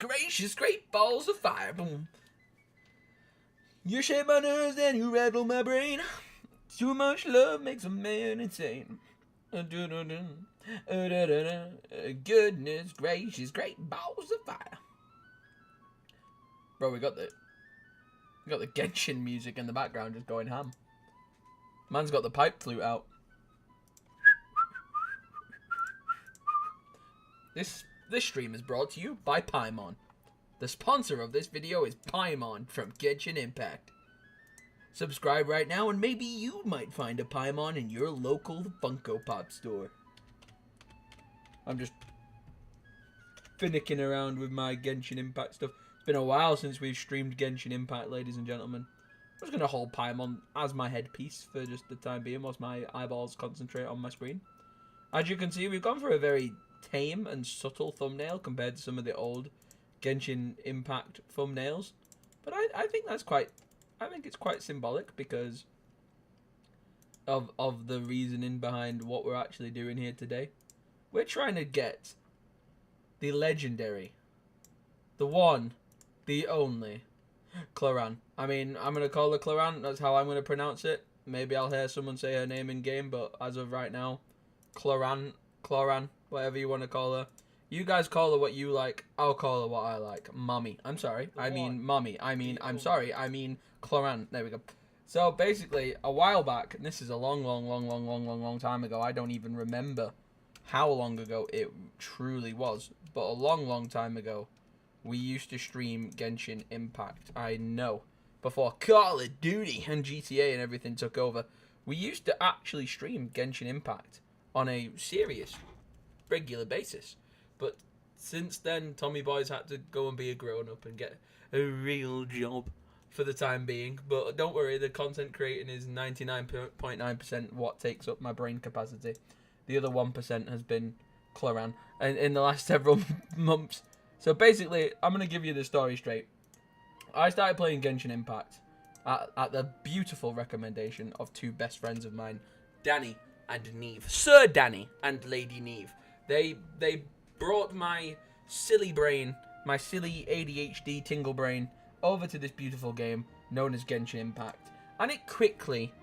gracious, great balls of fire. Boom. You shake my nerves and you rattle my brain. Too much love makes a man insane. Goodness gracious, great balls of fire. Bro, we got the Genshin music in the background just going ham. Man's got the pipe flute out. This stream is brought to you by Paimon. The sponsor of this video is Paimon from Genshin Impact. Subscribe right now and maybe you might find a Paimon in your local Funko Pop store. I'm just finicking around with my Genshin Impact stuff. It's been a while since we've streamed Genshin Impact, ladies and gentlemen. I'm just going to hold Paimon as my headpiece for just the time being whilst my eyeballs concentrate on my screen. As you can see, we've gone for a very tame and subtle thumbnail compared to some of the old Genshin Impact thumbnails. But I think that's it's quite symbolic because of the reasoning behind what we're actually doing here today. We're trying to get the legendary, the one, the only Clorinde. I mean, I'm going to call her Clorinde. That's how I'm going to pronounce it. Maybe I'll hear someone say her name in game, but as of right now, Clorinde, whatever you want to call her. You guys call her what you like. I'll call her what I like. Mommy. I'm sorry. I mean mommy. I mean, I'm sorry. I mean Clorinde. There we go. So basically, a while back, and this is a long time ago. I don't even remember how long ago it truly was, but a long time ago, we used to stream Genshin Impact. I know. Before Call of Duty and GTA and everything took over, we used to actually stream Genshin Impact on a serious, regular basis. But since then, Tommy Boy's had to go and be a grown-up and get a real job for the time being. But don't worry, the content creating is 99.9% what takes up my brain capacity. The other 1% has been Clorinde in the last several months. So basically, I'm going to give you the story straight. I started playing Genshin Impact at the beautiful recommendation of two best friends of mine, Danny and Neve. Sir Danny and Lady Neve. They brought my silly brain, my silly ADHD tingle brain, over to this beautiful game known as Genshin Impact. And it quickly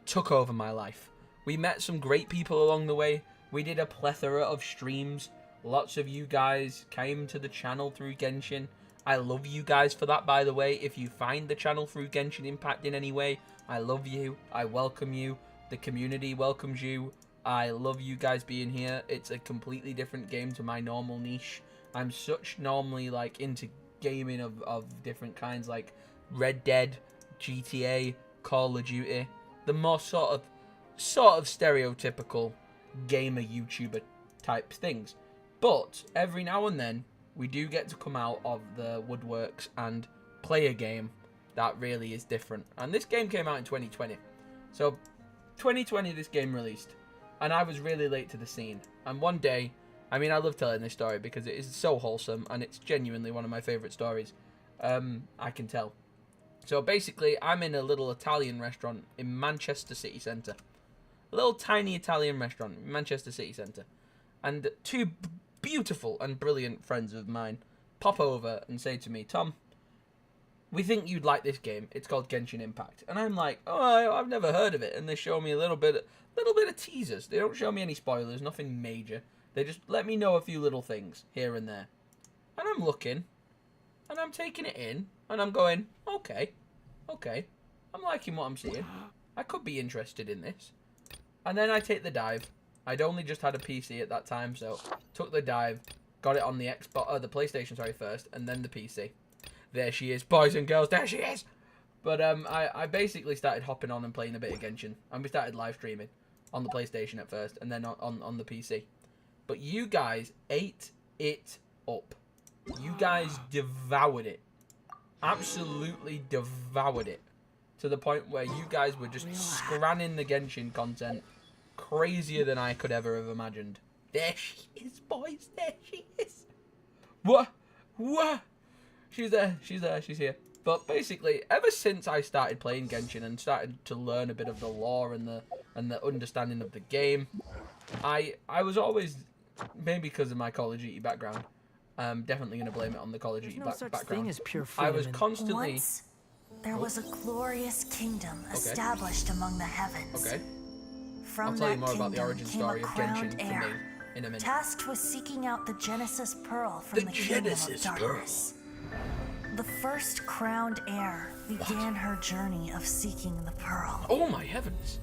took over my life. We met some great people along the way. We did a plethora of streams. Lots of you guys came to the channel through Genshin. I love you guys for that, by the way. If you find the channel through Genshin Impact in any way, I love you. I welcome you. The community welcomes you. I love you guys being here. It's a completely different game to my normal niche. I'm such normally like into gaming of different kinds, like Red Dead, GTA, Call of Duty. The more sort of stereotypical gamer YouTuber type things. But every now and then, we do get to come out of the woodworks and play a game that really is different. And this game came out in 2020. So, 2020 this game released. And I was really late to the scene. And one day, I mean, I love telling this story because it is so wholesome. And it's genuinely one of my favourite stories. I can tell. So basically, I'm in a little Italian restaurant in Manchester city centre. A little tiny Italian restaurant in Manchester city centre. And two beautiful and brilliant friends of mine pop over and say to me, Tom, we think you'd like this game. It's called Genshin Impact. And I'm like, oh, I've never heard of it. And they show me a little bit of teasers. They don't show me any spoilers, nothing major. They just let me know a few little things here and there. And I'm looking, and I'm taking it in, and I'm going, okay, I'm liking what I'm seeing. I could be interested in this. And then I take the dive. I'd only just had a PC at that time, so took the dive, got it on the the PlayStation, first, and then the PC. There she is, boys and girls, there she is! But I basically started hopping on and playing a bit of Genshin, and we started live streaming on the PlayStation at first, and then on the PC. But you guys ate it up. You guys devoured it. Absolutely devoured it. To the point where you guys were just scranning the Genshin content crazier than I could ever have imagined. There she is, boys. There she is. What? She's there. She's here. But basically, ever since I started playing Genshin and started to learn a bit of the lore and the understanding of the game, I was always, maybe because of my Call of Duty background, I'm definitely going to blame it on the Call of Duty background. Thing as pure I was freedom. constantly... Once, there was a glorious kingdom established among the heavens. Okay. From I'll tell you that more about the kingdom origin came story a of crowned Genshin for heir, me in a minute. tasked with seeking out the Genesis Pearl from the kingdom of darkness. The first crowned heir began her journey of seeking the pearl. Oh my heavens!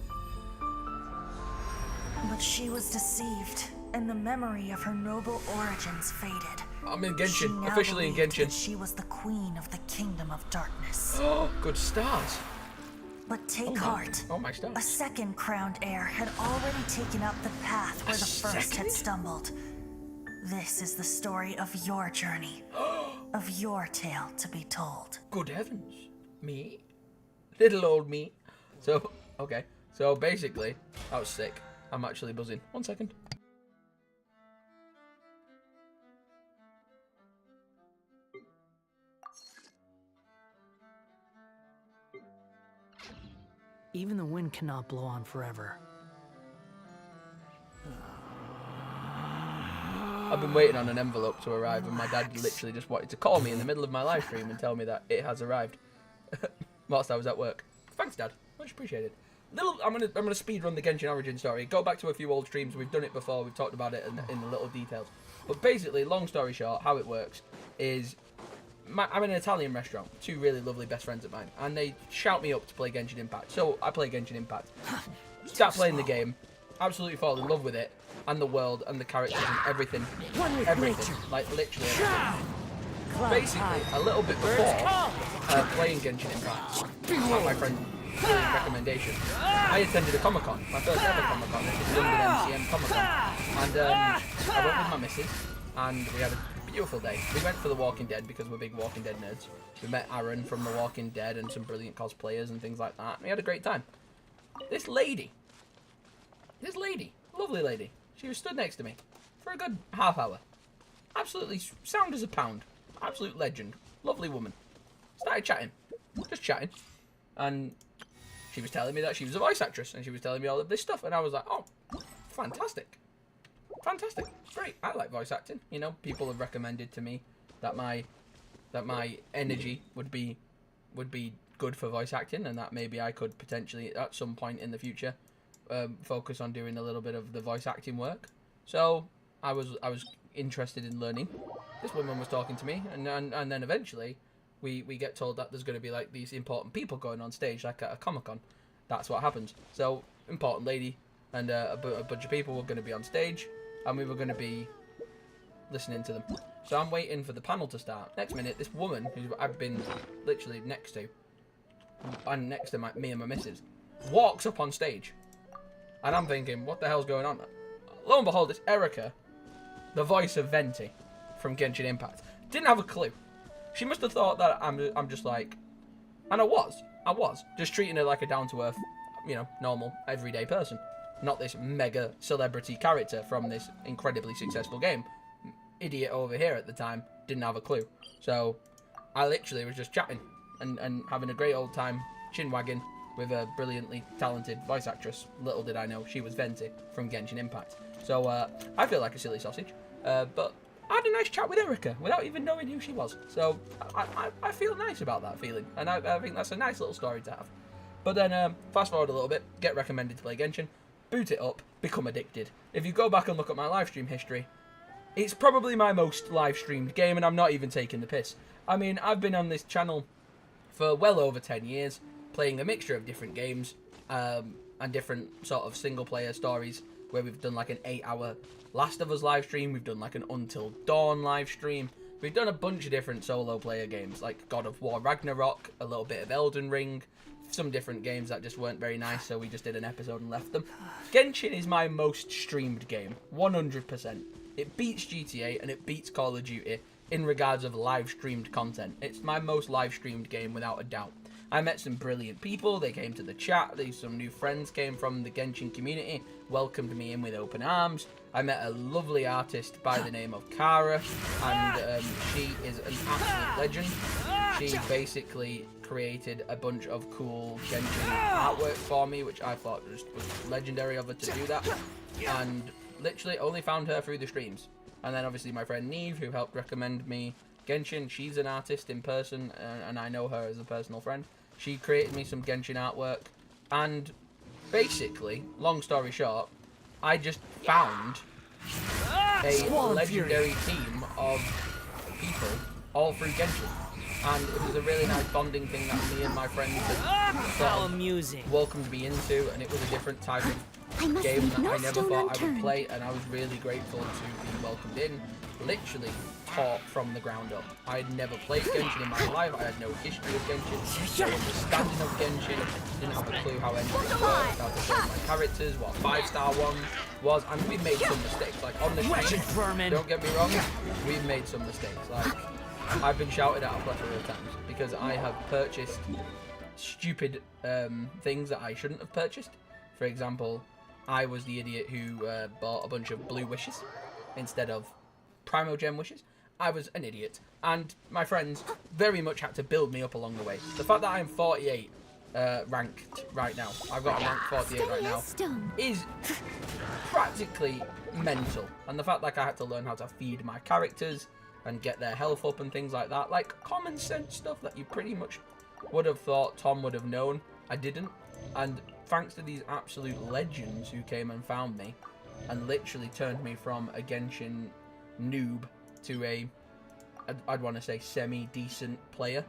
But she was deceived, and the memory of her noble origins faded. I'm in She Genshin, now officially in believed that Genshin. she was the queen of the kingdom of darkness. Oh, good stars. But take heart. Oh my A stars. second crowned heir had already taken up the path where the first had stumbled. This is the story of your journey, of your tale to be told. Good heavens. Me? Little old me. So, okay. So basically, that was sick. I'm actually buzzing. 1 second. Even the wind cannot blow on forever. I've been waiting on an envelope to arrive, and my dad literally just wanted to call me in the middle of my live stream and tell me that it has arrived. Whilst I was at work. Thanks, Dad. Much appreciated. I'm gonna speed run the Genshin origin story. Go back to a few old streams. We've done it before. We've talked about it in the little details. But basically, long story short, how it works is I'm in an Italian restaurant. Two really lovely best friends of mine, and they shout me up to play Genshin Impact. So I play Genshin Impact. Start playing the game. Absolutely fall in love with it, and the world, and the characters, and everything. Everything. Like literally everything. Basically, a little bit before playing Genshin Impact, at my friend's recommendation, I attended a Comic-Con, my first ever Comic-Con, which is London MCM Comic-Con, and I went with my missus, and we had a beautiful day. We went for The Walking Dead because we're big Walking Dead nerds. We met Aaron from The Walking Dead and some brilliant cosplayers and things like that. We had a great time. This lady, lovely lady, she was stood next to me for a good half hour. Absolutely sound as a pound. Absolute legend. Lovely woman. Started chatting. Just chatting. And she was telling me that she was a voice actress, and she was telling me all of this stuff, and I was like, oh, fantastic. Fantastic. Great. I like voice acting. You know, people have recommended to me that my energy would be good for voice acting, and that maybe I could potentially at some point in the future focus on doing a little bit of the voice acting work. So I was interested in learning. This woman was talking to me, and then eventually we get told that there's going to be like these important people going on stage, like at a Comic-Con. That's what happens. So important lady and a bunch of people were going to be on stage, and we were going to be listening to them. So I'm waiting for the panel to start. Next minute, this woman who I've been literally next to, and next to me and my missus, walks up on stage, and I'm thinking, what the hell's going on? Lo and behold, it's Erica, the voice of Venti from Genshin Impact. Didn't have a clue. She must have thought that I'm just like, and I was just treating her like a down-to-earth, you know, normal, everyday person. Not this mega celebrity character from this incredibly successful game. Idiot over here at the time didn't have a clue. So I literally was just chatting and having a great old time, chin wagging with a brilliantly talented voice actress. Little did I know she was Venti from Genshin Impact. So I feel like a silly sausage, but I had a nice chat with Erica without even knowing who she was. So I feel nice about that feeling, and I think that's a nice little story to have. But then fast forward a little bit, get recommended to play Genshin, boot it up, become addicted. If you go back and look at my live stream history, it's probably my most live streamed game, and I'm not even taking the piss. I mean, I've been on this channel for well over 10 years, playing a mixture of different games and different sort of single player stories, where we've done like an 8-hour Last of Us live stream, we've done like an Until Dawn live stream, we've done a bunch of different solo player games, like God of War Ragnarok, a little bit of Elden Ring, some different games that just weren't very nice, so we just did an episode and left them. Genshin is my most streamed game, 100%. It beats GTA and it beats Call of Duty in regards of live streamed content. It's my most live streamed game without a doubt. I met some brilliant people, they came to the chat, some new friends came from the Genshin community, welcomed me in with open arms. I met a lovely artist by the name of Kara, and she is an absolute legend. She basically created a bunch of cool Genshin artwork for me, which I thought was legendary of her to do that, and literally only found her through the streams. And then obviously my friend Neve, who helped recommend me Genshin, she's an artist in person, and I know her as a personal friend. She created me some Genshin artwork, and basically, long story short, I just found a legendary team of people all through Genshin. And it was a really nice bonding thing that me and my friends had welcomed me into, and it was a different type of game that I never thought I would play, and I was really grateful to be welcomed in, literally taught from the ground up. I had never played Genshin in my life, I had no history of Genshin, no understanding of Genshin, didn't have a clue how anything worked, how to build my characters, what 5-star one was, and we made some mistakes, like on the stream, don't get me wrong, we've made some mistakes, like, I've been shouted at a plethora of times, because I have purchased stupid things that I shouldn't have purchased. For example, I was the idiot who bought a bunch of blue wishes instead of Primogem wishes. I was an idiot, and my friends very much had to build me up along the way. The fact that I'm 48 ranked right now, I've got a rank 48 right now, is practically mental. And the fact that I had to learn how to feed my characters and get their health up and things like that, like common sense stuff that you pretty much would have thought Tom would have known, I didn't. And thanks to these absolute legends who came and found me and literally turned me from a Genshin noob to I'd want to say semi-decent player.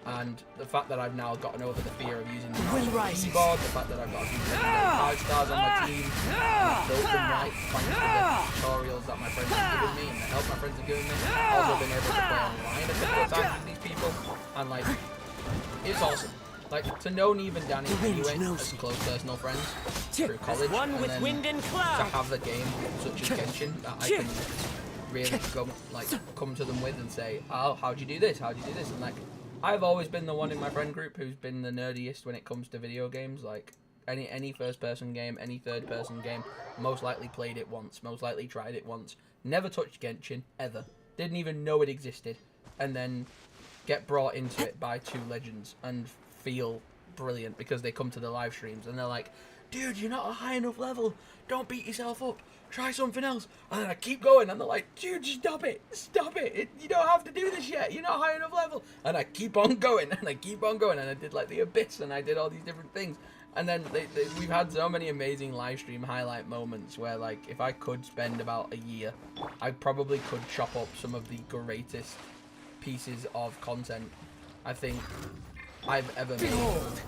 And the fact that I've now gotten over the fear of using the keyboard, the fact that I've got a few 5 stars on my team, and I've built them right thanks to the tutorials that my friends have given me and the help my friends have given me. I've also been able to play online a couple of times with these people, and like, it's awesome. Like, to know Neve and Danny anyway as close personal friends through college, and then to have a game such as Genshin that I can really come to them with and say, oh, how'd you do this? How'd you do this? And like, I've always been the one in my friend group who's been the nerdiest when it comes to video games. Like, any first-person game, any third-person game, most likely played it once, most likely tried it once, never touched Genshin, ever. Didn't even know it existed. And then get brought into it by two legends and feel brilliant because they come to the live streams and they're like, dude, you're not a high enough level. Don't beat yourself up. Try something else. And then I keep going and they're like, dude, stop it. Stop it. You don't have to do this yet. You're not high enough level. And I keep on going and I keep on going. And I did like the Abyss and I did all these different things. And then we've had so many amazing live stream highlight moments where, like, if I could spend about a year, I probably could chop up some of the greatest pieces of content I think I've ever made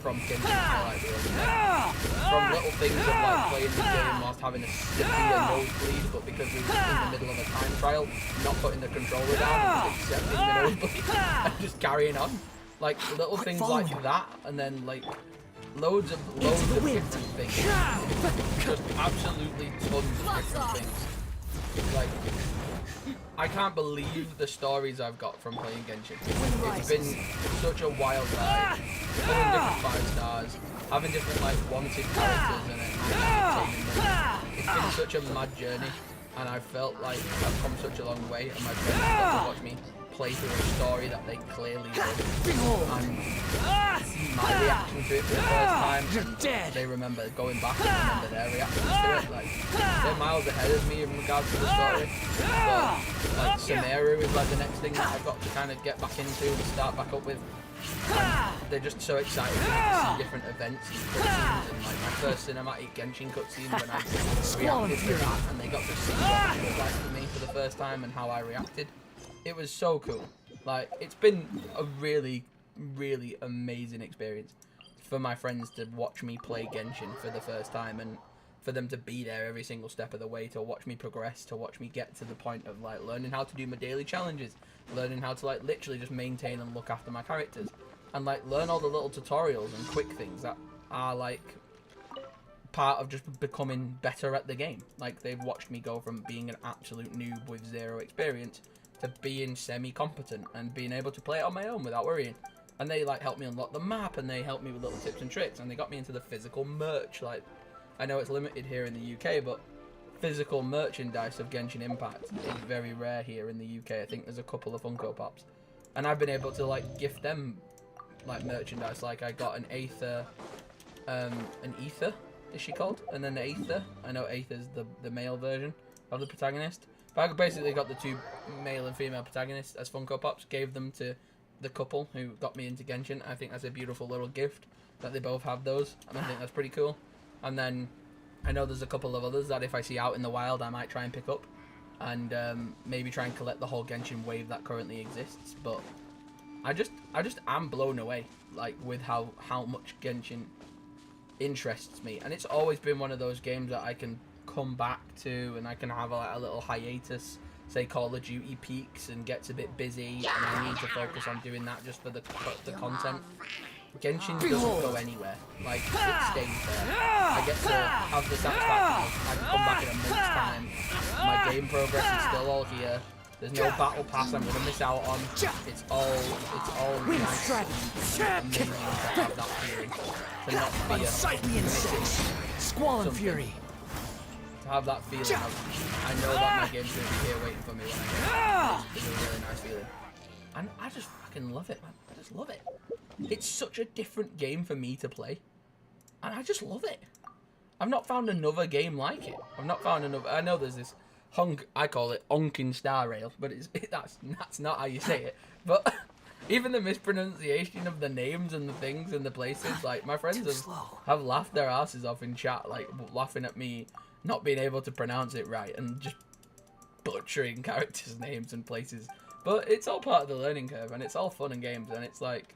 from Genshin highlight reels. Like, from little things of like playing the game whilst having a severe nosebleed, but because we were in the middle of a time trial, not putting the controller down and just accepting the nosebleed and just carrying on. Like little things like that, and then like loads of different things. Just absolutely tons of different things. Like, I can't believe the stories I've got from playing Genshin. It's been such a wild ride. Having different 5 stars, having different like wanted characters and then it's been such a mad journey, and I felt like I've come such a long way, and my friends got to watch me play through a story that they clearly love. And my reaction to it for the first time, they remember going back and remember their reactions to it. Like, they're miles ahead of me in regards to the story. But like Sumeru is like the next thing that I've got to kind of get back into and start back up with. And they're just so excited to see different events and cutscenes, and like my first cinematic Genshin cutscene when I reacted to that, and they got to see what it was like for me for the first time and how I reacted. It was so cool. Like, it's been a really, really amazing experience for my friends to watch me play Genshin for the first time, and for them to be there every single step of the way, to watch me progress, to watch me get to the point of like learning how to do my daily challenges, learning how to like literally just maintain and look after my characters, and like learn all the little tutorials and quick things that are like part of just becoming better at the game. Like, they've watched me go from being an absolute noob with 0 experience to being semi-competent and being able to play it on my own without worrying. And they like helped me unlock the map, and they helped me with little tips and tricks, and they got me into the physical merch. Like, I know it's limited here in the UK, but physical merchandise of Genshin Impact is very rare here in the UK. I think there's a couple of Funko Pops, and I've been able to like gift them like merchandise. Like, I got an Aether, is she called? And then Aether, I know Aether's the male version of the protagonist, But I basically got the 2 male and female protagonists as Funko Pops, gave them to the couple who got me into Genshin. I think that's a beautiful little gift that they both have those, and I think that's pretty cool. And then I know there's a couple of others that if I see out in the wild, I might try and pick up, and maybe try and collect the whole Genshin wave that currently exists. But I just am blown away, like, with how much Genshin interests me, and it's always been one of those games that I can come back to, and I can have a little hiatus. Say Call of Duty peaks and gets a bit busy, and I need to focus on doing that just for the content. Genshin doesn't go anywhere. Like, it stays there. I get to have the satisfaction of I can come back in a month's time. My game progress is still all here. There's no battle pass I'm gonna miss out on. It's all nice and amazing to have that feeling. To not be a Squall and fury. To have that feeling of, I know that my game's gonna be here waiting for me when I get it. It's a really nice feeling. And I just fucking love it, man. I just love it. It's such a different game for me to play. And I just love it. I've not found another game like it. I've not found another. I know there's this I call it Honkin' Star Rail, but that's not how you say it. But even the mispronunciation of the names and the things and the places, like, my friends have laughed their asses off in chat, like, laughing at me not being able to pronounce it right and just butchering characters' names and places. But it's all part of the learning curve, and it's all fun and games, and it's like,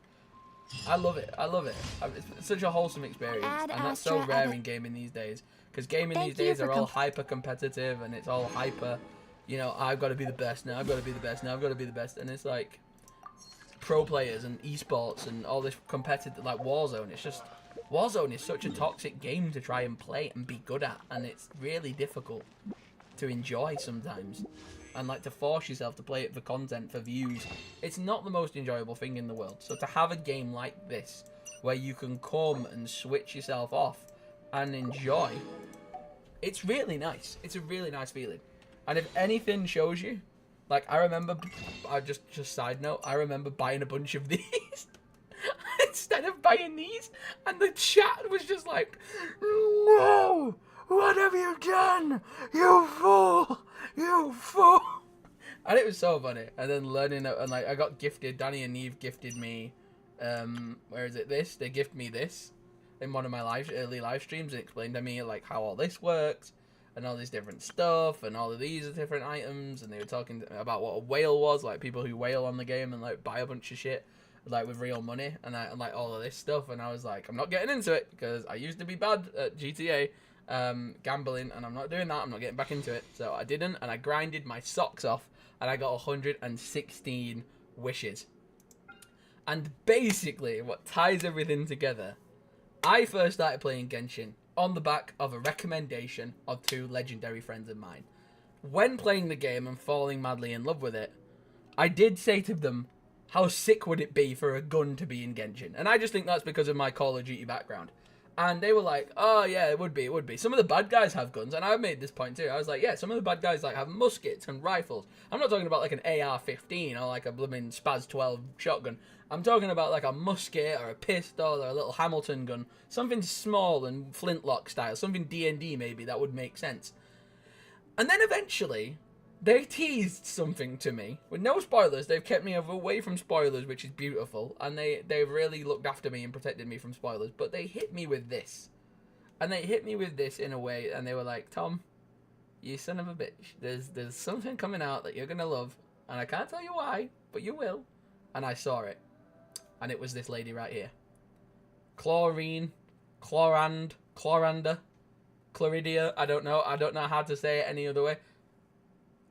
I love it. I love it. It's such a wholesome experience, and that's so rare in gaming these days. Because gaming these days are all hyper competitive, and it's all hyper, you know, I've got to be the best now, I've got to be the best now, I've got to be the best. And it's like pro players and esports and all this competitive, like Warzone. It's just, Warzone is such a toxic game to try and play and be good at, and it's really difficult to enjoy sometimes. And like to force yourself to play it for content, for views, it's not the most enjoyable thing in the world. So to have a game like this, where you can come and switch yourself off and enjoy, it's really nice. It's a really nice feeling. And if anything shows you, like, I remember, just side note, I remember buying a bunch of these instead of buying these, and the chat was just like, no, what have you done, you fool, you fool. And it was so funny. And then learning it, and like, I got gifted, Danny and Neve gifted me, where is it, this? They gifted me this in one of my early live streams, and explained to me like how all this works and all this different stuff and all of these are different items, and they were talking about what a whale was, like people who whale on the game and like buy a bunch of shit like with real money, and like all of this stuff. And I was like, I'm not getting into it because I used to be bad at GTA gambling, and I'm not doing that. I'm not getting back into it. So I didn't, and I grinded my socks off, and I got 116 wishes. And basically what ties everything together, I first started playing Genshin on the back of a recommendation of 2 legendary friends of mine. When playing the game and falling madly in love with it, I did say to them, how sick would it be for a gun to be in Genshin? And I just think that's because of my Call of Duty background. And they were like, oh yeah, it would be. Some of the bad guys have guns, and I made this point too. I was like, yeah, some of the bad guys like have muskets and rifles. I'm not talking about like an AR-15 or like a blooming Spaz 12 shotgun. I'm talking about like a musket or a pistol or a little Hamilton gun. Something small and flintlock style. Something D&D maybe, that would make sense. And then eventually, they teased something to me. With no spoilers, they've kept me away from spoilers, which is beautiful. And they've really looked after me and protected me from spoilers. But they hit me with this. And they hit me with this in a way, and they were like, Tom, you son of a bitch. There's something coming out that you're going to love. And I can't tell you why, but you will. And I saw it. And it was this lady right here. Clorinde, Clorinde, Clorinde, I don't know how to say it any other way.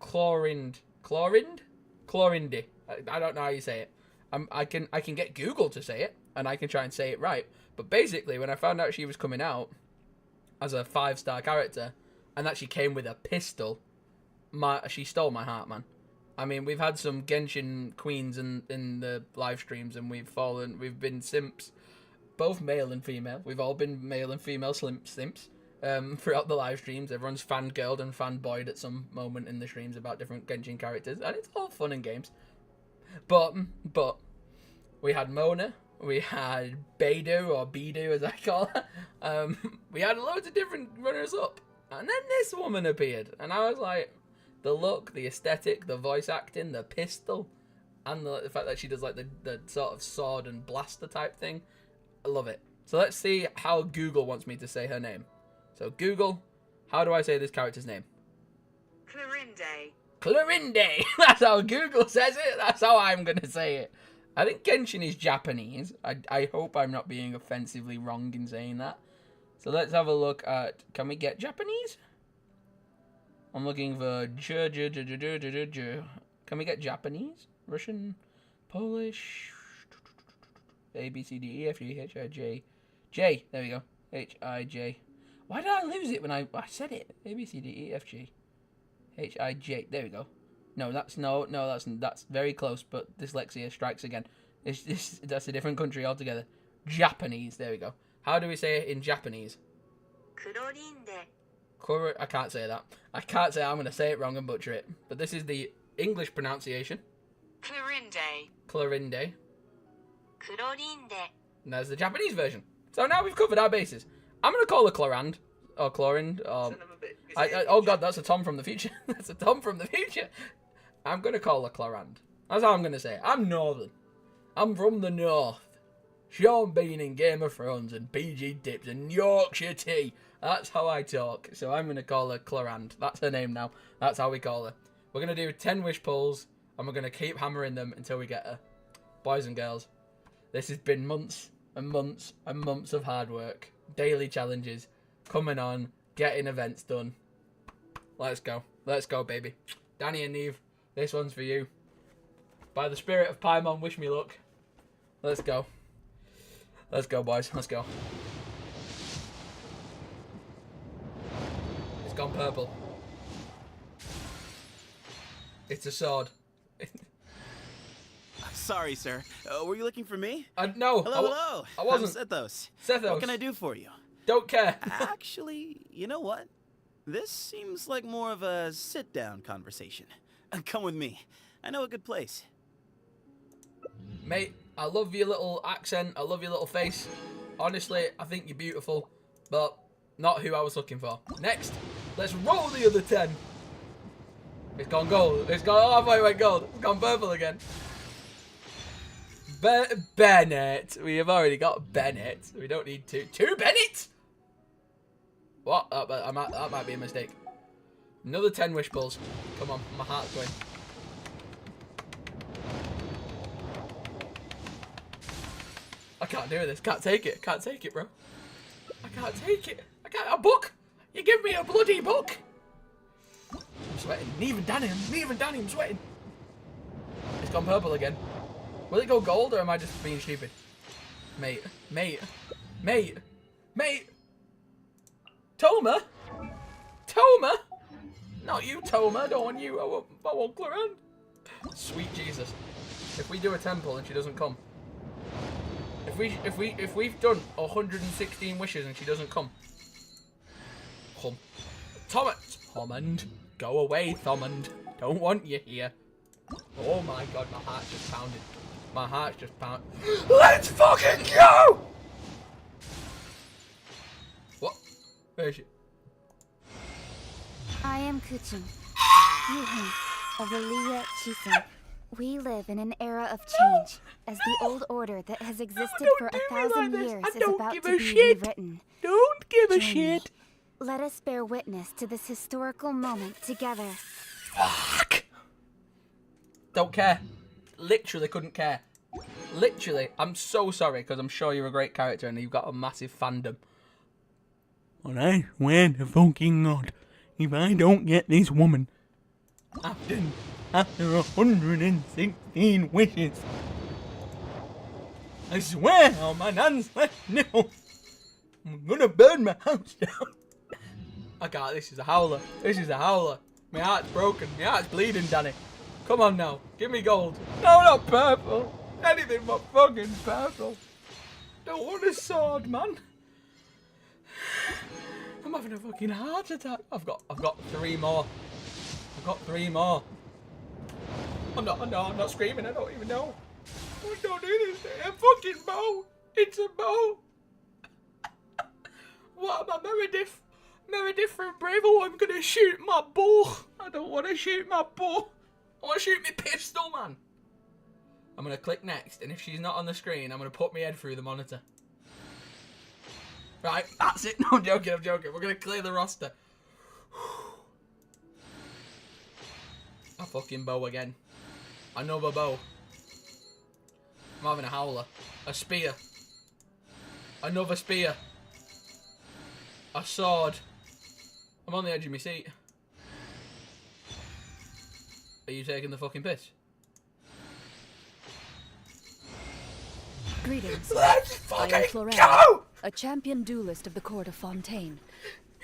Clorinde. I don't know how you say it. I can get Google to say it, and I can try and say it right. But basically, when I found out she was coming out as a 5-star character, and that she came with a pistol, she stole my heart, man. I mean, we've had some Genshin queens in the live streams, and we've been simps, both male and female. We've all been male and female simps throughout the live streams. Everyone's fangirled and fanboyed at some moment in the streams about different Genshin characters, and it's all fun and games. But we had Mona, we had Beidou, or Bidu as I call her. We had loads of different runners up, and then this woman appeared, and I was like, The look, the aesthetic, the voice acting, the pistol, and the fact that she does like the sort of sword and blaster type thing. I love it. So let's see how Google wants me to say her name. So Google, how do I say this character's name? Clorinde. Clorinde! That's how Google says it. That's how I'm going to say it. I think Genshin is Japanese. I hope I'm not being offensively wrong in saying that. So let's have a look at... Can we get Japanese? I'm looking for... Can we get Japanese? Russian? Polish? A, B, C, D, E, F, G, H, I, J. J. There we go. H, I, J. Why did I lose it when I said it? A, B, C, D, E, F, G. H, I, J. There we go. No, that's very close, but dyslexia strikes again. That's a different country altogether. Japanese. There we go. How do we say it in Japanese? Clorinde. I can't say that. I can't say. I'm going to say it wrong and butcher it. But this is the English pronunciation. Clorinde. Clorinde. Clorinde. And there's the Japanese version. So now we've covered our bases. I'm going to call her Clorinde. Or Clorinde. Or... oh god, that's a Tom from the future. That's a Tom from the future. I'm going to call her Clorinde. That's how I'm going to say it. I'm Northern. I'm from the North. Sean Bean in Game of Thrones and PG Tips and Yorkshire tea. That's how I talk. So I'm going to call her Clorinde. That's her name now. That's how we call her. We're going to do 10 wish pulls and we're going to keep hammering them until we get her. Boys and girls, this has been months and months and months of hard work. Daily challenges. Coming on. Getting events done. Let's go. Let's go, baby. Danny and Neve, this one's for you. By the spirit of Paimon, wish me luck. Let's go. Let's go, boys. Let's go. It's gone purple. It's a sword. Sorry, sir. Were you looking for me? No. Hello. I wasn't. I'm Sethos. Sethos. What can I do for you? Don't care. Actually, you know what? This seems like more of a sit-down conversation. Come with me. I know a good place. Mate, I love your little accent. I love your little face. Honestly, I think you're beautiful, but not who I was looking for. Next, let's roll the other 10. It's gone gold. It's gone halfway went gold. It's gone purple again. Bennett. We have already got Bennett. We don't need two. Two Bennett? What? That might be a mistake. Another 10 wish pulls. Come on, my heart's going. I can't do this. Can't take it. Can't take it, bro. I can't take it. I can't. A book? You give me a bloody book? I'm sweating. Even Danny, I'm sweating. It's gone purple again. Will it go gold or am I just being stupid? Mate. Toma? Not you, Toma. I don't want you. I want Clorinde. Sweet Jesus. If we do a temple and she doesn't come. If we've done 116 wishes and she doesn't come. Come. Thomond. Go away, Thomond. Don't want you here. Oh my god, my heart's just pounded. My heart's just pounded. Let's fucking go! What? Where is she? I am Kuchin, Yuhin of the Liya Chisen. We live in an era of change, as the old order that has existed for 1,000 years is about to be rewritten. Don't give a Join me. shit. Let us bear witness to this historical moment together. Fuck. Don't care. Literally couldn't care. Literally, I'm so sorry because I'm sure you're a great character and you've got a massive fandom. But I swear to fucking God, if I don't get this woman after 116 wishes, I swear on my nan's left nipple, I'm gonna burn my house down. I can't. This is a howler. My heart's broken. My heart's bleeding, Danny. Come on now. Give me gold. No, not purple. Anything but fucking purple. Don't want a sword, man. I'm having a fucking heart attack. I've got 3 more. I'm not screaming. I don't even know. Don't do this. A fucking bow. It's a bow. What am I, Meredith? No, a different brave. Oh, I'm gonna shoot my bow. I don't want to shoot my bow. I want to shoot my pistol, man. I'm gonna click next, and if she's not on the screen, I'm gonna put my head through the monitor. Right, that's it. No, I'm joking, I'm joking. We're gonna clear the roster. A fucking bow again. Another bow. I'm having a howler. A spear. Another spear. A sword. I'm on the edge of my seat. Are you taking the fucking piss? Greetings. Let's I am fucking Clorinde, go! a champion duelist of the court of Fontaine.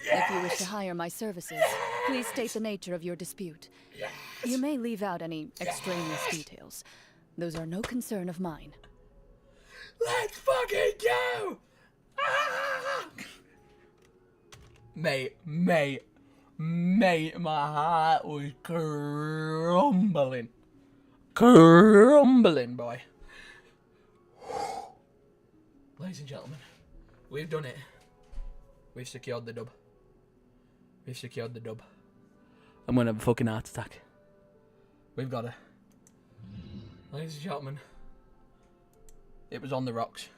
Yes! If you wish to hire my services, please state the nature of your dispute. Yes! You may leave out any extraneous details. Those are no concern of mine. Let's fucking go! Ah! Mate, my heart was crumbling. Crumbling, boy. Ladies and gentlemen, we've done it. We've secured the dub. We've secured the dub. I'm gonna have a fucking heart attack. We've got her. Ladies and gentlemen, it was on the rocks.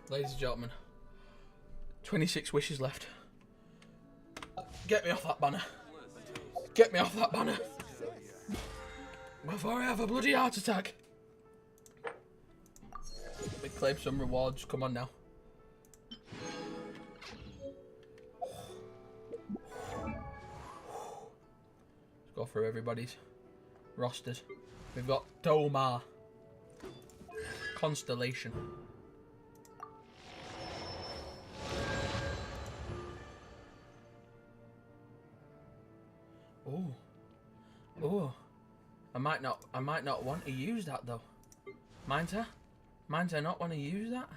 Ladies and gentlemen, 26 wishes left. Get me off that banner. Get me off that banner. Before I have a bloody heart attack. We claim some rewards. Come on now. Let's go through everybody's rosters. We've got Domar. Constellation. Oh. Oh. I might not want to use that though. Might I not want to use that?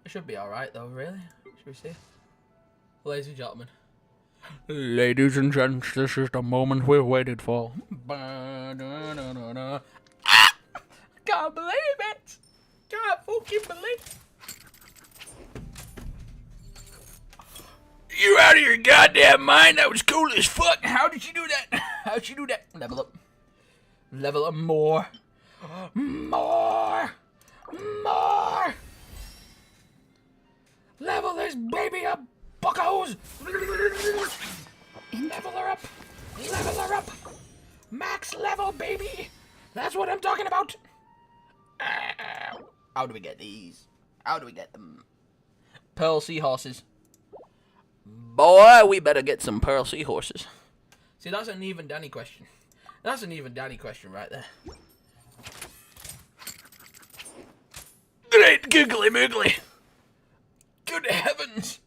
It should be alright though, really. Should we see? Ladies and gentlemen. Ladies and gents, this is the moment we've waited for. Ah! Can't believe it! Can't fucking believe. You out of your goddamn mind? That was cool as fuck. How did you do that? How'd you do that? Level up. Level up more. More. More. Level this baby up, buckos. Level her up. Level her up. Max level, baby. That's what I'm talking about. How do we get these? How do we get them? Pearl seahorses. Boy, we better get some pearl seahorses. See, that's an even Danny question. That's an even Danny question right there. Great googly moogly. Good heavens.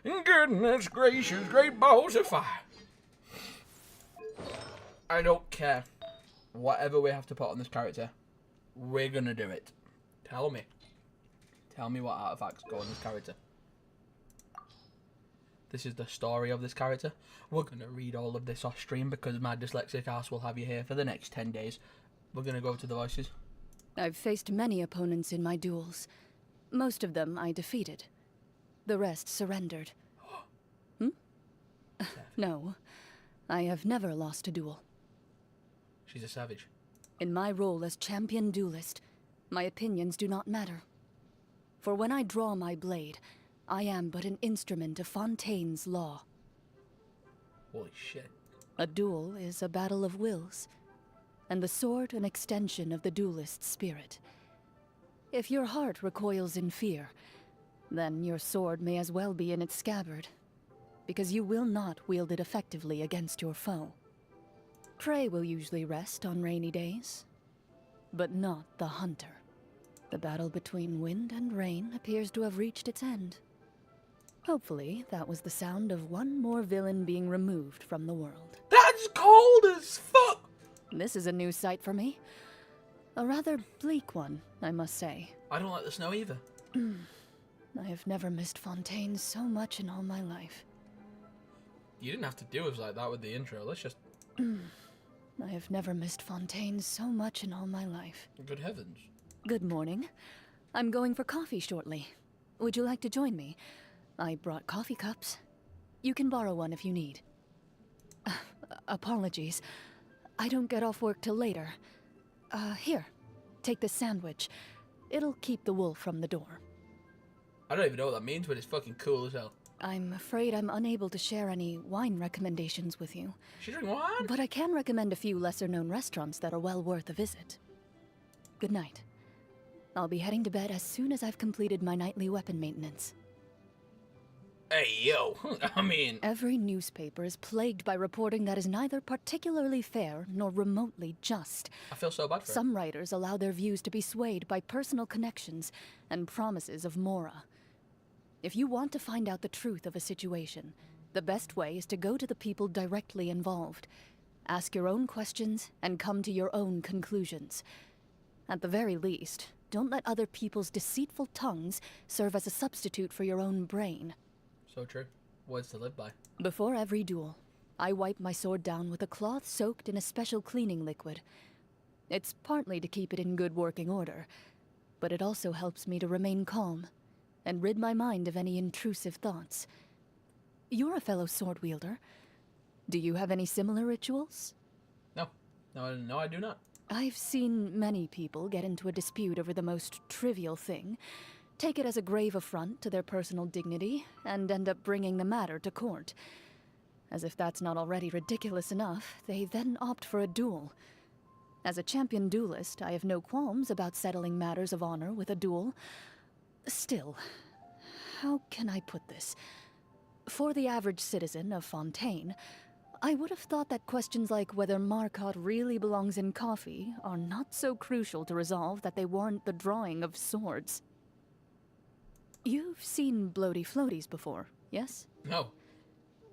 Goodness gracious, great balls of fire. I don't care. Whatever we have to put on this character, we're gonna do it. Tell me. Tell me what artifacts go on this character. This is the story of this character. We're going to read all of this off stream because my dyslexic ass will have you here for the next 10 days. We're going to go to the voices. I've faced many opponents in my duels. Most of them I defeated. The rest surrendered. No, I have never lost a duel. She's a savage. In my role as champion duelist, my opinions do not matter. For when I draw my blade, I am but an instrument of Fontaine's law. Holy shit. A duel is a battle of wills, and the sword an extension of the duelist's spirit. If your heart recoils in fear, then your sword may as well be in its scabbard, because you will not wield it effectively against your foe. Prey will usually rest on rainy days, but not the hunter. The battle between wind and rain appears to have reached its end. Hopefully, that was the sound of one more villain being removed from the world. That's cold as fuck! This is a new sight for me. A rather bleak one, I must say. I don't like the snow either. I have never missed Fontaine so much in all my life. You didn't have to do us like that with the intro. Let's just... I have never missed Fontaine so much in all my life. Good heavens. Good morning. I'm going for coffee shortly. Would you like to join me? I brought coffee cups. You can borrow one if you need. Apologies. I don't get off work till later. Here. Take this sandwich. It'll keep the wolf from the door. I don't even know what that means, but it's fucking cool as hell. I'm afraid I'm unable to share any wine recommendations with you. She drink wine? But I can recommend a few lesser-known restaurants that are well worth a visit. Good night. I'll be heading to bed as soon as I've completed my nightly weapon maintenance. Hey, yo. I mean... Every newspaper is plagued by reporting that is neither particularly fair nor remotely just. I feel so bad for her. Some writers allow their views to be swayed by personal connections and promises of mora. If you want to find out the truth of a situation, the best way is to go to the people directly involved. Ask your own questions and come to your own conclusions. At the very least, don't let other people's deceitful tongues serve as a substitute for your own brain. So true. Words to live by. Before every duel, I wipe my sword down with a cloth soaked in a special cleaning liquid. It's partly to keep it in good working order, but it also helps me to remain calm and rid my mind of any intrusive thoughts. You're a fellow sword wielder. Do you have any similar rituals? No. No, I do not. I've seen many people get into a dispute over the most trivial thing, take it as a grave affront to their personal dignity, and end up bringing the matter to court. As if that's not already ridiculous enough, they then opt for a duel. As a champion duelist, I have no qualms about settling matters of honor with a duel. Still, how can I put this? For the average citizen of Fontaine, I would have thought that questions like whether Marcotte really belongs in coffee are not so crucial to resolve that they warrant the drawing of swords. You've seen bloaty floaties before, yes? No.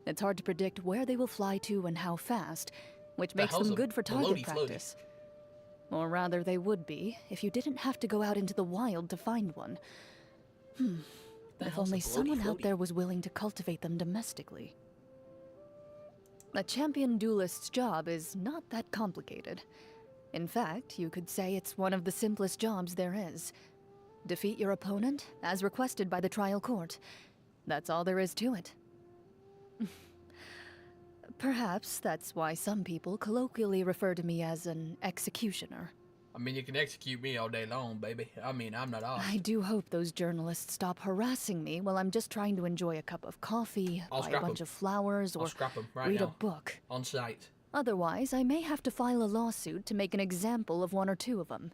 It's hard to predict where they will fly to and how fast, which makes them good for target practice. Or rather, they would be, if you didn't have to go out into the wild to find one. If only someone out there was willing to cultivate them domestically. A champion duelist's job is not that complicated. In fact, you could say it's one of the simplest jobs there is. Defeat your opponent, as requested by the trial court. That's all there is to it. Perhaps that's why some people colloquially refer to me as an executioner. I mean, you can execute me all day long, baby. I mean, I'm not off. I do hope those journalists stop harassing me while I'm just trying to enjoy a cup of coffee, buy a bunch of flowers, or read a book. On site. Otherwise, I may have to file a lawsuit to make an example of one or two of them.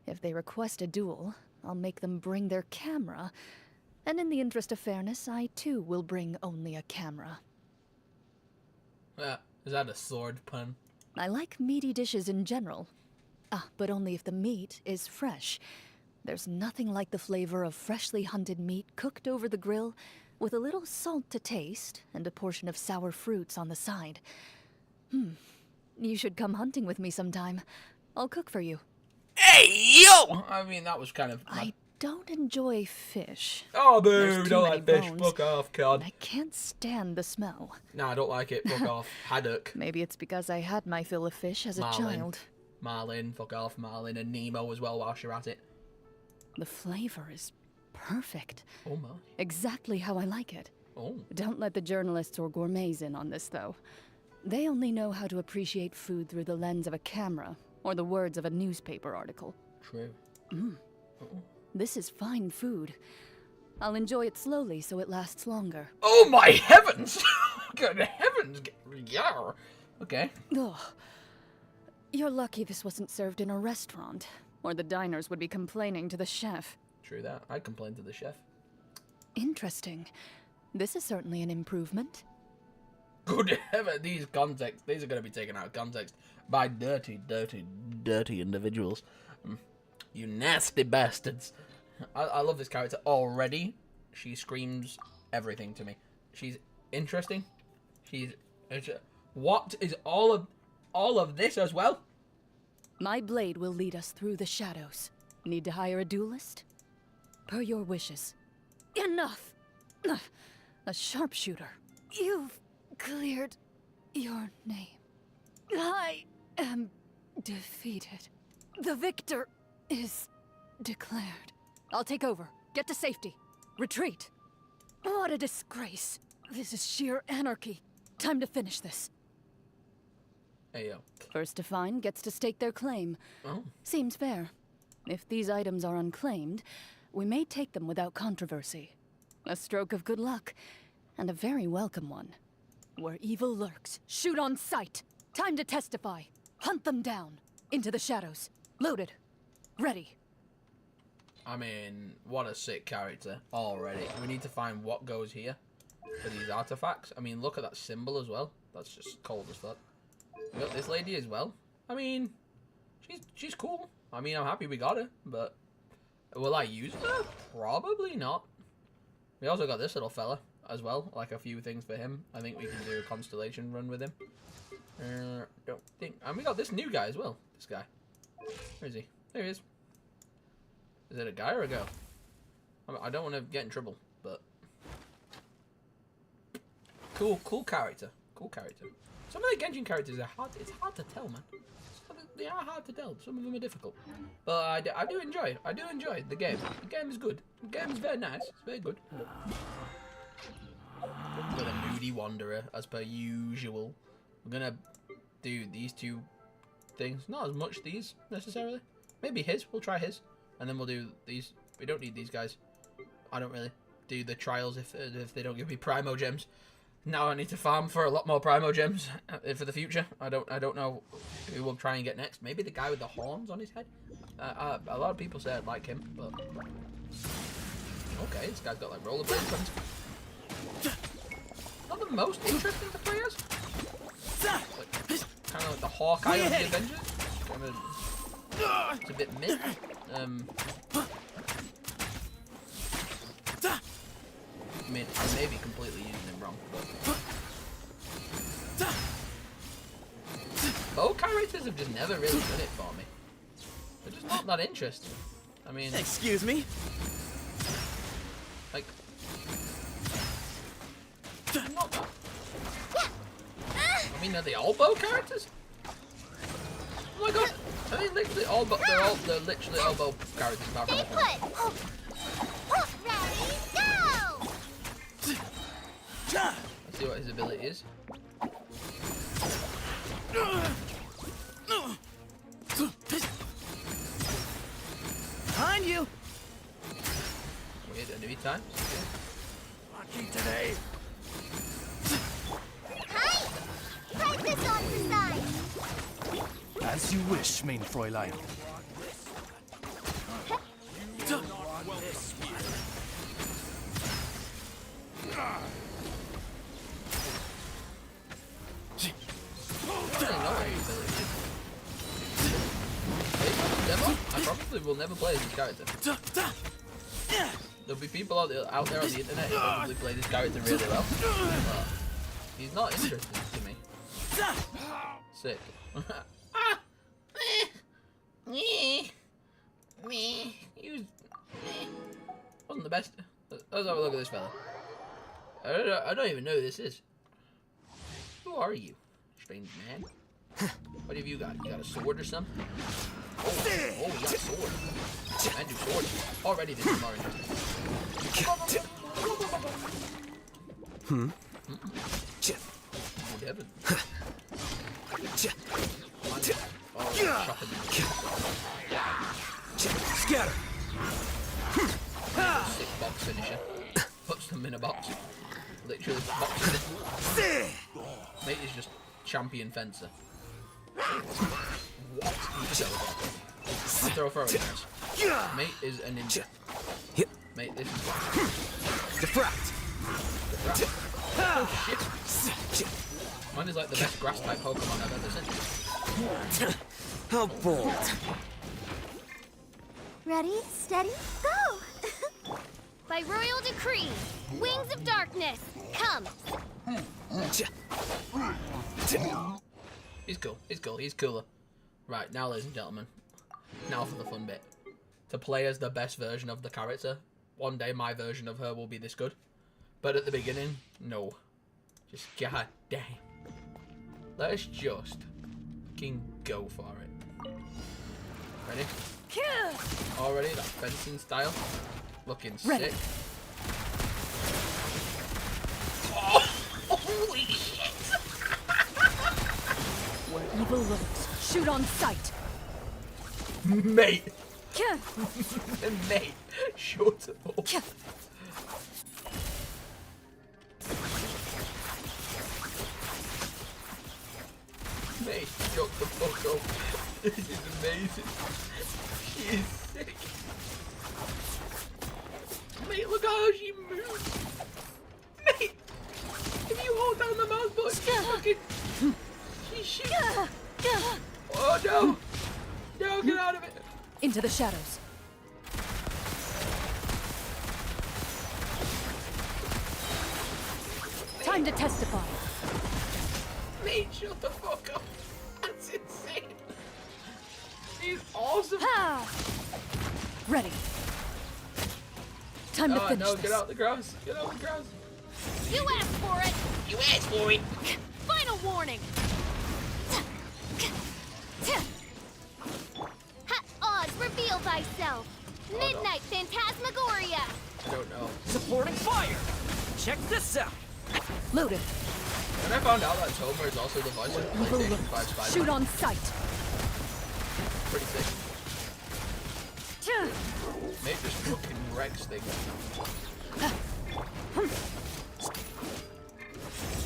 If they request a duel, I'll make them bring their camera. And in the interest of fairness, I too will bring only a camera. Is that a sword pun? I like meaty dishes in general. But only if the meat is fresh. There's nothing like the flavor of freshly hunted meat cooked over the grill with a little salt to taste and a portion of sour fruits on the side. You should come hunting with me sometime. I'll cook for you. Hey, yo! I mean, that was kind of... I don't enjoy fish. Oh, boo! Don't like fish. Fuck off, God. I can't stand the smell. No, I don't like it. Fuck off. Haddock. Maybe it's because I had my fill of fish as a child. Marlin, fuck off, Marlin, and Nemo as well whilst you're at it. The flavor is perfect. Oh my. Exactly how I like it. Oh. Don't let the journalists or gourmets in on this, though. They only know how to appreciate food through the lens of a camera or the words of a newspaper article. True. This is fine food. I'll enjoy it slowly so it lasts longer. Oh my heavens! Good heavens! Yeah. Okay. Ugh. You're lucky this wasn't served in a restaurant, or the diners would be complaining to the chef. True that. I'd complain to the chef. Interesting. This is certainly an improvement. Good heavens, these are going to be taken out of context by dirty individuals. You nasty bastards. I love this character already. She screams everything to me. She's interesting. What is all of this as well? My blade will lead us through the shadows. Need to hire a duelist? Per your wishes. Enough! A sharpshooter. You've cleared your name. I am defeated. The victor is declared. I'll take over. Get to safety. Retreat! What a disgrace. This is sheer anarchy. Time to finish this. Hey, yo. First to find gets to stake their claim. Oh. Seems fair. If these items are unclaimed, we may take them without controversy. A stroke of good luck, and a very welcome one. Where evil lurks, shoot on sight. Time to testify. Hunt them down. Into the shadows. Loaded. Ready. I mean, what a sick character already. We need to find what goes here for these artifacts. I mean, look at that symbol as well. That's just cold as fuck. We got this lady as well. I mean, she's cool. I mean, I'm happy we got her, but will I use her? Probably not. We also got this little fella as well, like a few things for him. I think we can do a constellation run with him. Don't think. And we got this new guy as well. This guy. Where is he? There he is. Is it a guy or a girl? I don't want to get in trouble, but cool character. Cool character. Some of the Genshin characters are hard. It's hard to tell, man. They are hard to tell. Some of them are difficult, but I do enjoy. I do enjoy the game. The game is good. The game is very nice. It's very good. With a moody wanderer, as per usual. We're gonna do these two things. Not as much these necessarily. Maybe his. We'll try his, and then we'll do these. We don't need these guys. I don't really do the trials if they don't give me primo gems. Now I need to farm for a lot more primo gems for the future. I don't know who we'll try and get next. Maybe the guy with the horns on his head. A lot of people say I'd like him, but okay, this guy's got like rollerblades on his. Not the most interesting to play as. Like, kind of like the Hawkeye of the Avengers. It's a bit mid. I mean, I may be completely using him wrong, but bow characters have just never really done it for me. They're just not that interesting. I mean, Excuse me? like, not that. I mean, are they all bow characters? Oh my god! I think literally all they're literally all bow characters apart from Stay one. put! Ready, go! Let's see what his ability is. Behind you! Weird enemy time. Lucky today. Hi! Press this on the side! As you wish, main Fräulein. I probably will never play as this character. There'll be people out there on the internet who probably play this character really well, but he's not interesting to me. Sick. He wasn't the best. Let's have a look at this fella. I don't even know who this is. Who are you, strange man? What have you got? You got a sword or something? Oh, you got a sword. Man, do swords. Already this is more interesting. Good heaven. Scatter. Sick box finisher. Puts them in a box. Literally boxes it. Mate is just champion fencer. What? I'll throw a throw in. Mate is a ninja. Mate, this is Defract. Oh shit. Mine is like the best grass type Pokemon I've ever seen. How bold. Ready, steady, go! By royal decree, wings of darkness, come! He's cool. He's cool. He's cooler. Right, now ladies and gentlemen. Now for the fun bit. To play as the best version of the character. One day my version of her will be this good. But at the beginning, no. Just god damn. Let's just fucking go for it. Ready? Already, that fencing style. Looking Ready. sick. Holy shit! Where evil lurks, shoot on sight. Mate! Kyah. Mate, shut up. Kyah. Mate, shut the fuck up. This is amazing. She is sick. Mate, look how she moves. Mate, if you hold down the mouse button, she's fucking... She's shit. Oh no! No, get out of it! Into the shadows. Time to testify. Mate, shut the fuck up. That's insane. She's awesome. Ha! Ready. Time to finish no, this. get out the grass. Get out the grass. You asked for it! You asked for it. Final warning! Oz, reveal thyself. Midnight Phantasmagoria. I don't know. Supporting fire! Check this out! Loaded. When I found out that Tomer is also the voice of Evil PlayStation 5 lurks, Spider-Man, shoot on sight. pretty sick. Mate just fucking wrecks things.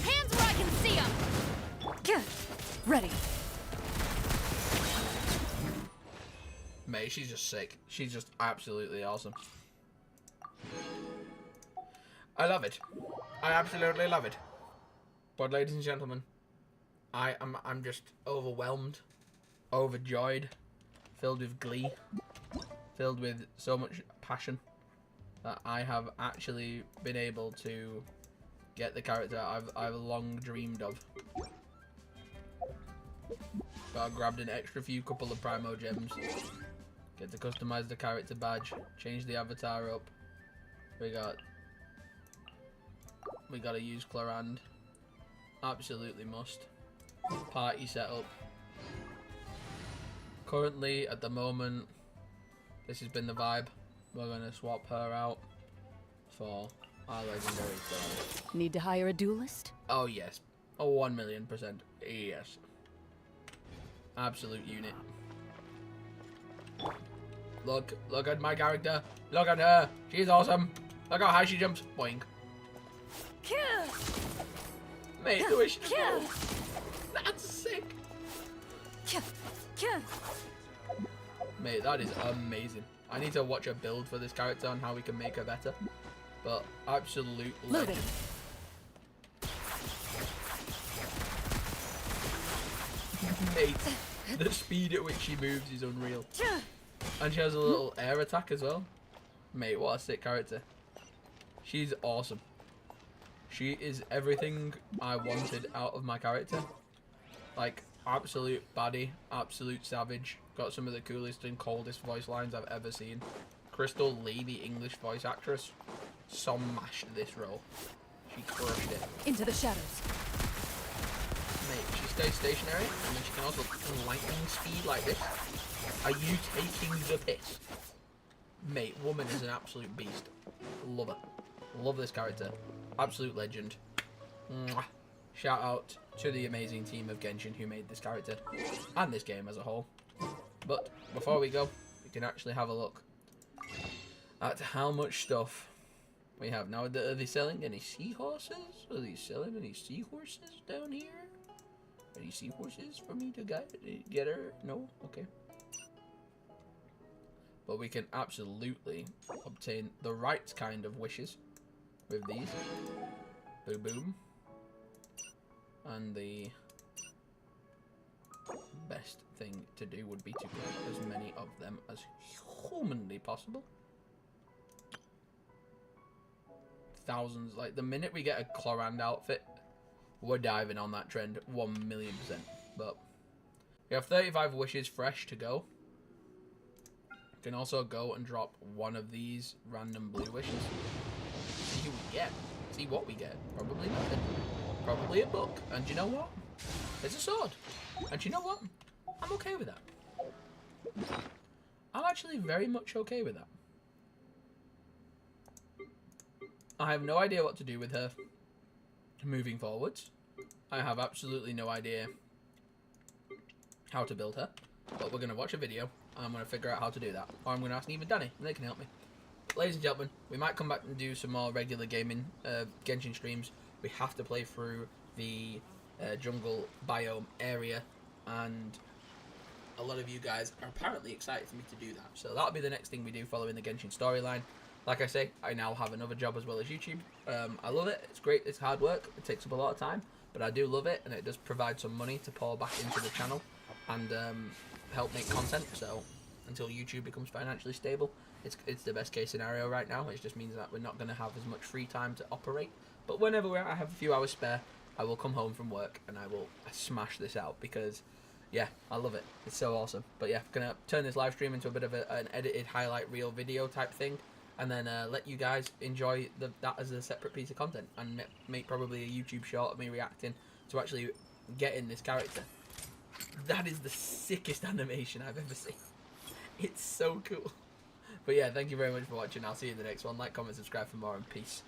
Hands where I can see them! Ready. Mate, she's just sick. She's just absolutely awesome. I love it. I absolutely love it. But ladies and gentlemen, I'm just overwhelmed, overjoyed, filled with glee, filled with so much passion that I have actually been able to get the character I've long dreamed of. But I grabbed an extra couple of Primo gems. Get to customize the character badge, change the avatar up. We gotta use Clorinde. Absolutely must. Party setup. Currently, at the moment, this has been the vibe. We're gonna swap her out for our legendary Clorinde. Need to hire a duelist? Oh yes, a 1,000,000%. Yes. Absolute unit. Look at my character. Look at her. She's awesome. Look how high she jumps. Boing. Mate, the way she just rolls. That's sick. Mate, that is amazing. I need to watch a build for this character on how we can make her better. But absolute legend. Mate, the speed at which she moves is unreal. And she has a little air attack as well. Mate, what a sick character. She's awesome. She is everything I wanted out of my character. Like, absolute baddie, absolute savage. Got some of the coolest and coldest voice lines I've ever seen. Crystal Lee, the English voice actress, smashed this role. She crushed it. Into the shadows. Mate, she stays stationary, and then she can also lightning speed like this. Are you taking the piss? Mate, woman is an absolute beast. Love her. Love this character. Absolute legend. Mwah. Shout out to the amazing team of Genshin who made this character. And this game as a whole. But before we go, we can actually have a look at how much stuff we have. Now, are they selling any seahorses? Are they selling any seahorses down here? Any seahorses for me to get her? No? Okay. But we can absolutely obtain the right kind of wishes with these. Boom boom. And the best thing to do would be to grab as many of them as humanly possible. Thousands. Like, the minute we get a Clorinde outfit, we're diving on that trend 1,000,000%. But we have 35 wishes fresh to go. You can also go and drop one of these random blue wishes. See who we get. See what we get. Probably nothing. Probably a book. And you know what? It's a sword. And you know what? I'm okay with that. I'm actually very much okay with that. I have no idea what to do with her. moving forwards. I have absolutely no idea how to build her, but we're going to watch a video and I'm going to figure out how to do that. Or I'm going to ask Eve and Danny, and they can help me. Ladies and gentlemen, we might come back and do some more regular gaming Genshin streams. We have to play through the jungle biome area, and a lot of you guys are apparently excited for me to do that. So that'll be the next thing we do following the Genshin storyline. Like I say, I now have another job as well as YouTube. I love it. It's great. It's hard work. It takes up a lot of time, but I do love it, and it does provide some money to pour back into the channel and help make content. So until YouTube becomes financially stable, it's the best case scenario right now. It just means that we're not going to have as much free time to operate. But whenever I have a few hours spare, I will come home from work and I will smash this out because, yeah, I love it. It's so awesome. But yeah, gonna turn this live stream into a bit of an edited highlight reel video type thing, and then let you guys enjoy that as a separate piece of content, and make probably a YouTube short of me reacting to actually getting this character. That is the sickest animation I've ever seen. It's so cool. But yeah, thank you very much for watching. I'll see you in the next one. Like, comment, subscribe for more, and peace.